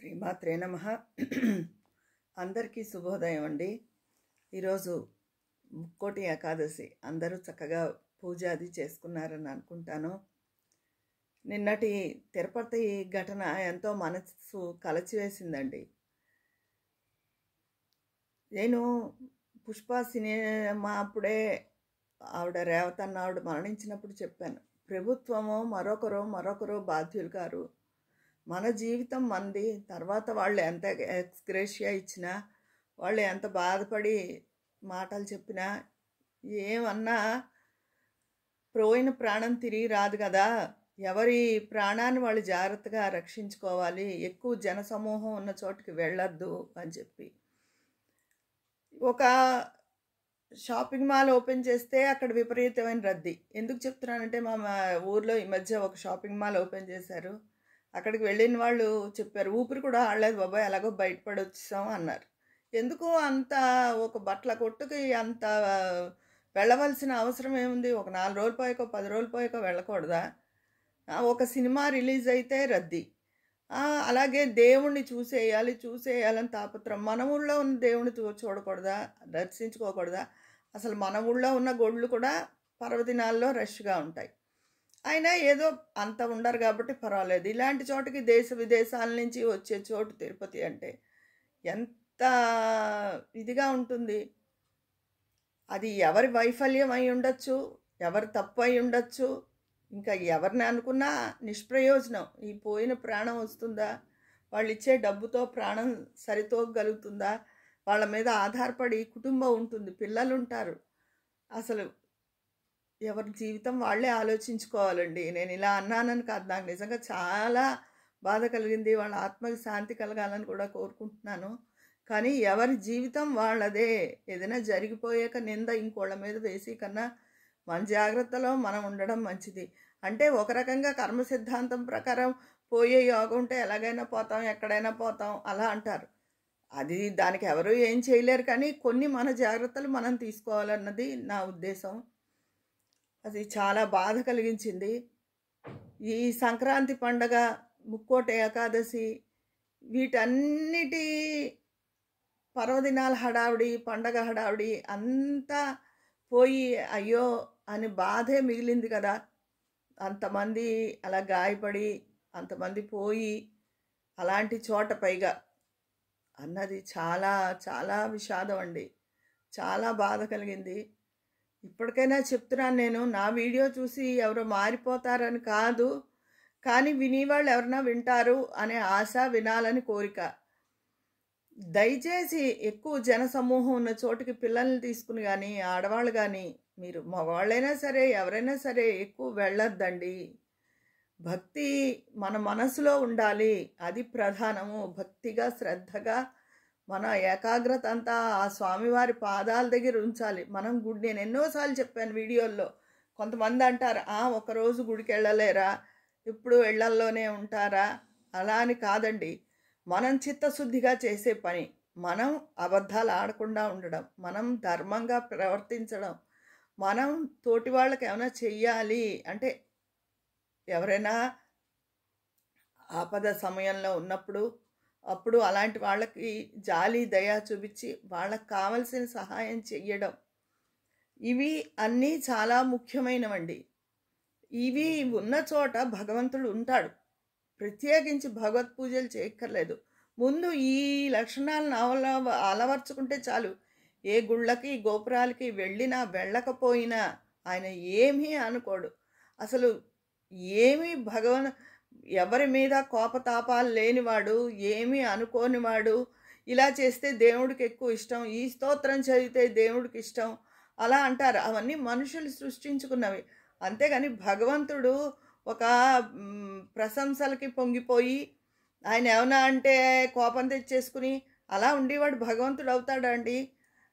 శ్రీమాత్రే నమః. అందరికీ శుభోదయం అండి. ఈరోజు ముక్కోటి ఏకాదశి. అందరూ చక్కగా పూజ అది చేసుకున్నారని అనుకుంటాను. నిన్నటి తిరుపతి ఘటన ఎంతో మనసు కలచివేసిందండి. నేను పుష్ప సినిమా అప్పుడే ఆవిడ రేవతన్న ఆవిడ మరణించినప్పుడు చెప్పాను, ప్రభుత్వమో మరొకరో బాధ్యులు గారు. మన జీవితం మంది. తర్వాత వాళ్ళు ఎంత ఎక్స్గ్రేషియా ఇచ్చినా, వాళ్ళు ఎంత బాధపడి మాటలు చెప్పినా, ఏమన్నా పోయిన ప్రాణం తిరిగి రాదు కదా. ఎవరి ప్రాణాన్ని వాళ్ళు జాగ్రత్తగా రక్షించుకోవాలి. ఎక్కువ జనసమూహం ఉన్న చోటుకి వెళ్ళొద్దు అని చెప్పి. ఒక షాపింగ్ మాల్ ఓపెన్ చేస్తే అక్కడ విపరీతమైన రద్దీ. ఎందుకు చెప్తున్నానంటే, మా ఊర్లో ఈ మధ్య ఒక షాపింగ్ మాల్ ఓపెన్ చేశారు. అక్కడికి వెళ్ళిన వాళ్ళు చెప్పారు, ఊపిరి కూడా ఆడలేదు బాబాయ్, ఎలాగో బయటపడి వచ్చేసాం అన్నారు. ఎందుకు అంత ఒక బట్టల కొట్టుకి అంత వెళ్ళవలసిన అవసరం ఏముంది? ఒక 4 రోజులు పోయాకో 10 రోజులు పోయాకో వెళ్ళకూడదా? ఒక సినిమా రిలీజ్ అయితే రద్దీ. అలాగే దేవుణ్ణి చూసేయాలని తాపత్రం. మన ఊళ్ళో ఉన్న దేవుణ్ణి చూడకూడదా? దర్శించుకోకూడదా? అసలు మన ఊళ్ళో ఉన్న గుళ్ళు కూడా పర్వదినాల్లో రష్గా ఉంటాయి. అయినా ఏదో అంత ఉండరు కాబట్టి పర్వాలేదు. ఇలాంటి చోటుకి దేశ విదేశాల నుంచి వచ్చే చోటు తిరుపతి అంటే ఎంత ఇదిగా ఉంటుంది. అది ఎవరి వైఫల్యం అయి ఉండొచ్చు, ఎవరి తప్పు అయి ఉండొచ్చు. ఇంకా ఎవరిని అనుకున్నా నిష్ప్రయోజనం. ఈ పోయిన ప్రాణం వస్తుందా? వాళ్ళు ఇచ్చే డబ్బుతో ప్రాణం సరితూగలుగుతుందా? వాళ్ళ మీద ఆధారపడి కుటుంబం ఉంటుంది, పిల్లలు ఉంటారు. అసలు ఎవరి జీవితం వాళ్ళే ఆలోచించుకోవాలండి. నేను ఇలా అన్నానని కాదు, నాకు నిజంగా చాలా బాధ కలిగింది. వాళ్ళ ఆత్మకి శాంతి కలగాలని కూడా కోరుకుంటున్నాను. కానీ ఎవరి జీవితం వాళ్ళదే. ఏదైనా జరిగిపోయాక నింద ఇంకోళ్ళ మీద వేసి కన్నా మన జాగ్రత్తలో మనం ఉండడం మంచిది. అంటే ఒక రకంగా కర్మ సిద్ధాంతం ప్రకారం పోయే యోగం ఉంటే ఎలాగైనా పోతాం, ఎక్కడైనా పోతాం అలా అంటారు. అది దానికి ఎవరు ఏం చేయలేరు. కానీ కొన్ని మన జాగ్రత్తలు మనం తీసుకోవాలన్నది నా ఉద్దేశం. అది చాలా బాధ కలిగించింది. ఈ సంక్రాంతి పండగ, ముక్కోటి ఏకాదశి, వీటన్నిటి పర్వదినాల హడావిడి, పండగ హడావిడి అంతా పోయి అయ్యో అని బాధే మిగిలింది కదా. అంతమంది అలా గాయపడి, అంతమంది పోయి అలాంటి చోట పైగా అన్నది చాలా చాలా విషాదం అండి. చాలా బాధ కలిగింది. ఇప్పటికైనా చెప్తున్నాను, నేను నా వీడియో చూసి ఎవరో మారిపోతారని కాదు, కానీ వినేవాళ్ళు ఎవరైనా వింటారు అనే ఆశ, వినాలని కోరిక. దయచేసి ఎక్కువ జనసమూహం ఉన్న చోటుకి పిల్లల్ని తీసుకుని కానీ, ఆడవాళ్ళు కానీ, మీరు మగవాళ్ళైనా సరే ఎవరైనా సరే ఎక్కువ వెళ్ళొద్దండి. భక్తి మన మనసులో ఉండాలి, అది ప్రధానము. భక్తిగా శ్రద్ధగా మన ఏకాగ్రత అంతా ఆ స్వామివారి పాదాల దగ్గర ఉంచాలి. మనం నేను ఎన్నోసార్లు చెప్పాను వీడియోల్లో. కొంతమంది అంటారు, ఒకరోజు గుడికి వెళ్ళలేరా, ఇప్పుడు ఇళ్లల్లోనే ఉంటారా? అలా అని కాదండి. మనం చిత్తశుద్ధిగా చేసే పని, మనం అబద్ధాలు ఆడకుండా ఉండడం, మనం ధర్మంగా ప్రవర్తించడం, మనం తోటి వాళ్ళకి ఏమైనా చెయ్యాలి అంటే, ఎవరైనా ఆపద సమయంలో ఉన్నప్పుడు అప్పుడు అలాంటి వాళ్ళకి జాలి దయ చూపించి వాళ్ళకి కావలసిన సహాయం చెయ్యడం, ఇవి అన్నీ చాలా ముఖ్యమైనవండి. ఇవి ఉన్న చోట భగవంతుడు ఉంటాడు. ప్రత్యేకించి భగవత్ పూజలు చేయక్కర్లేదు. ముందు ఈ లక్షణాలను అలవర్చుకుంటే చాలు. ఏ గుళ్ళకి గోపురాలకి వెళ్ళినా వెళ్ళకపోయినా ఆయన ఏమీ అనుకోడు. అసలు ఏమీ ఎవరి మీద కోపతాపాలు లేనివాడు, ఏమీ అనుకోనివాడు. ఇలా చేస్తే దేవుడికి ఎక్కువ ఇష్టం, ఈ స్తోత్రం చదివితే దేవుడికి ఇష్టం అలా అంటారు. అవన్నీ మనుషులు సృష్టించుకున్నవి. అంతేగాని భగవంతుడు ఒక ప్రశంసలకి పొంగిపోయి ఆయన ఏమన్నా అంటే కోపం తెచ్చేసుకుని అలా ఉండేవాడు భగవంతుడు అవుతాడండి?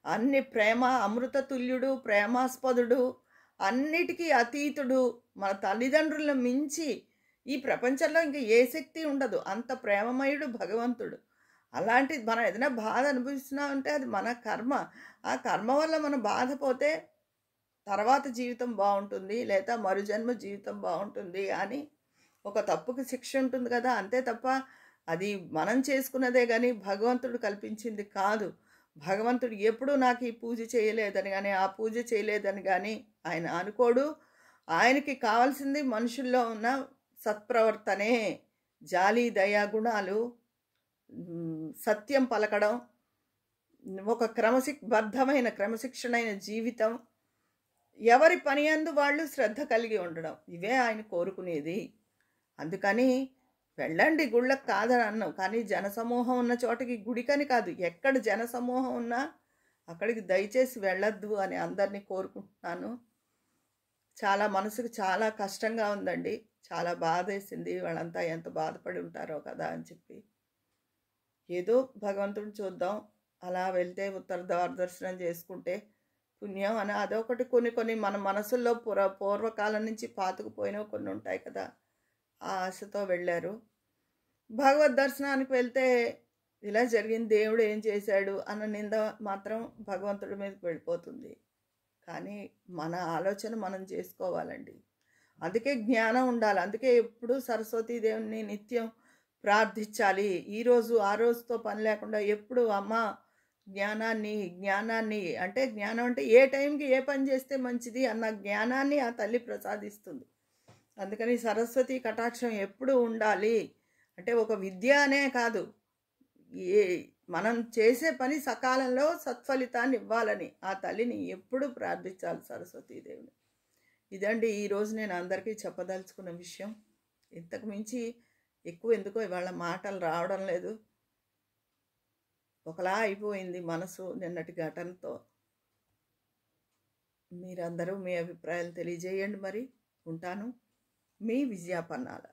అన్ని ప్రేమ, అమృత తుల్యుడు, ప్రేమాస్పదుడు, అన్నిటికీ అతీతుడు, మన తల్లిదండ్రులను మించి ఈ ప్రపంచంలో ఇంకా ఏ శక్తి ఉండదు. అంత ప్రేమమయుడు భగవంతుడు. అలాంటి మనం ఏదైనా బాధ అనుభవిస్తున్నామంటే అది మన కర్మ. ఆ కర్మ వల్ల మనం బాధపోతే తర్వాత జీవితం బాగుంటుంది, లేదా మరుజన్మ జీవితం బాగుంటుంది అని ఒక తప్పుకి శిక్ష ఉంటుంది కదా. అంతే తప్ప అది మనం చేసుకున్నదే కానీ భగవంతుడు కల్పించింది కాదు. భగవంతుడు ఎప్పుడూ నాకు ఈ పూజ చేయలేదని గానీ, ఆ పూజ చేయలేదని గానీ ఆయన అనుకోడు. ఆయనకి కావాల్సింది మనుషుల్లో ఉన్న సత్ప్రవర్తనే. జాలి, దయ గుణాలు, సత్యం పలకడం, ఒక క్రమశిక్షణైన జీవితం, ఎవరి పని యందు వాళ్ళు శ్రద్ధ కలిగి ఉండడం. ఇవే ఆయన కోరుకునేది. అందుకని వెళ్ళండి గుళ్ళకి కాదని అన్నాం. కానీ జనసమూహం ఉన్న చోటకి గుడికని కాదు, ఎక్కడ జనసమూహం ఉన్నా అక్కడికి దయచేసి వెళ్ళొద్దు అని అందరినీ కోరుకుంటున్నాను. చాలా మనసుకు చాలా కష్టంగా ఉందండి. చాలా బాధేసింది. వాళ్ళంతా ఎంత బాధపడి ఉంటారో కదా అని చెప్పి. ఏదో భగవంతుడిని చూద్దాం. అలా వెళ్తే ఉత్తర ద్వార దర్శనం చేసుకుంటే పుణ్యం అని అదొకటి. కొన్ని మన మనసుల్లో పూర్వకాలం నుంచి పాతుకుపోయినవి కొన్ని ఉంటాయి కదా, ఆ ఆశతో వెళ్ళారు. భగవద్ దర్శనానికి వెళ్తే ఇలా జరిగింది, దేవుడు ఏం చేశాడు అన్న నింద మాత్రం భగవంతుడి మీదకి వెళ్ళిపోతుంది. కానీ మన ఆలోచన మనం చేసుకోవాలండి. అందుకే జ్ఞానం ఉండాలి. అందుకే ఎప్పుడు సరస్వతీదేవిని నిత్యం ప్రార్థించాలి. ఈరోజు ఆ రోజుతో పని లేకుండా ఎప్పుడు అమ్మ జ్ఞానాన్ని అంటే జ్ఞానం అంటే ఏ టైంకి ఏ పని చేస్తే మంచిది అన్న జ్ఞానాన్ని ఆ తల్లి ప్రసాదిస్తుంది. అందుకని సరస్వతి కటాక్షం ఎప్పుడు ఉండాలి. అంటే ఒక విద్య అనే కాదు, ఏ మనం చేసే పని సకాలంలో సత్ఫలితాన్ని ఇవ్వాలని ఆ తల్లిని ఎప్పుడూ ప్రార్థించాలి, సరస్వతీదేవిని. ఇదండి ఈరోజు నేను అందరికీ చెప్పదలుచుకున్న విషయం. ఇంతకు మించి ఎక్కువ ఎందుకో ఇవాళ మాటలు రావడం లేదు. ఒకలా అయిపోయింది మనసు నిన్నటి ఘటనతో. మీరందరూ మీ అభిప్రాయాలు తెలియజేయండి. మరి ఉంటాను. మీ విజయాపన్నాల.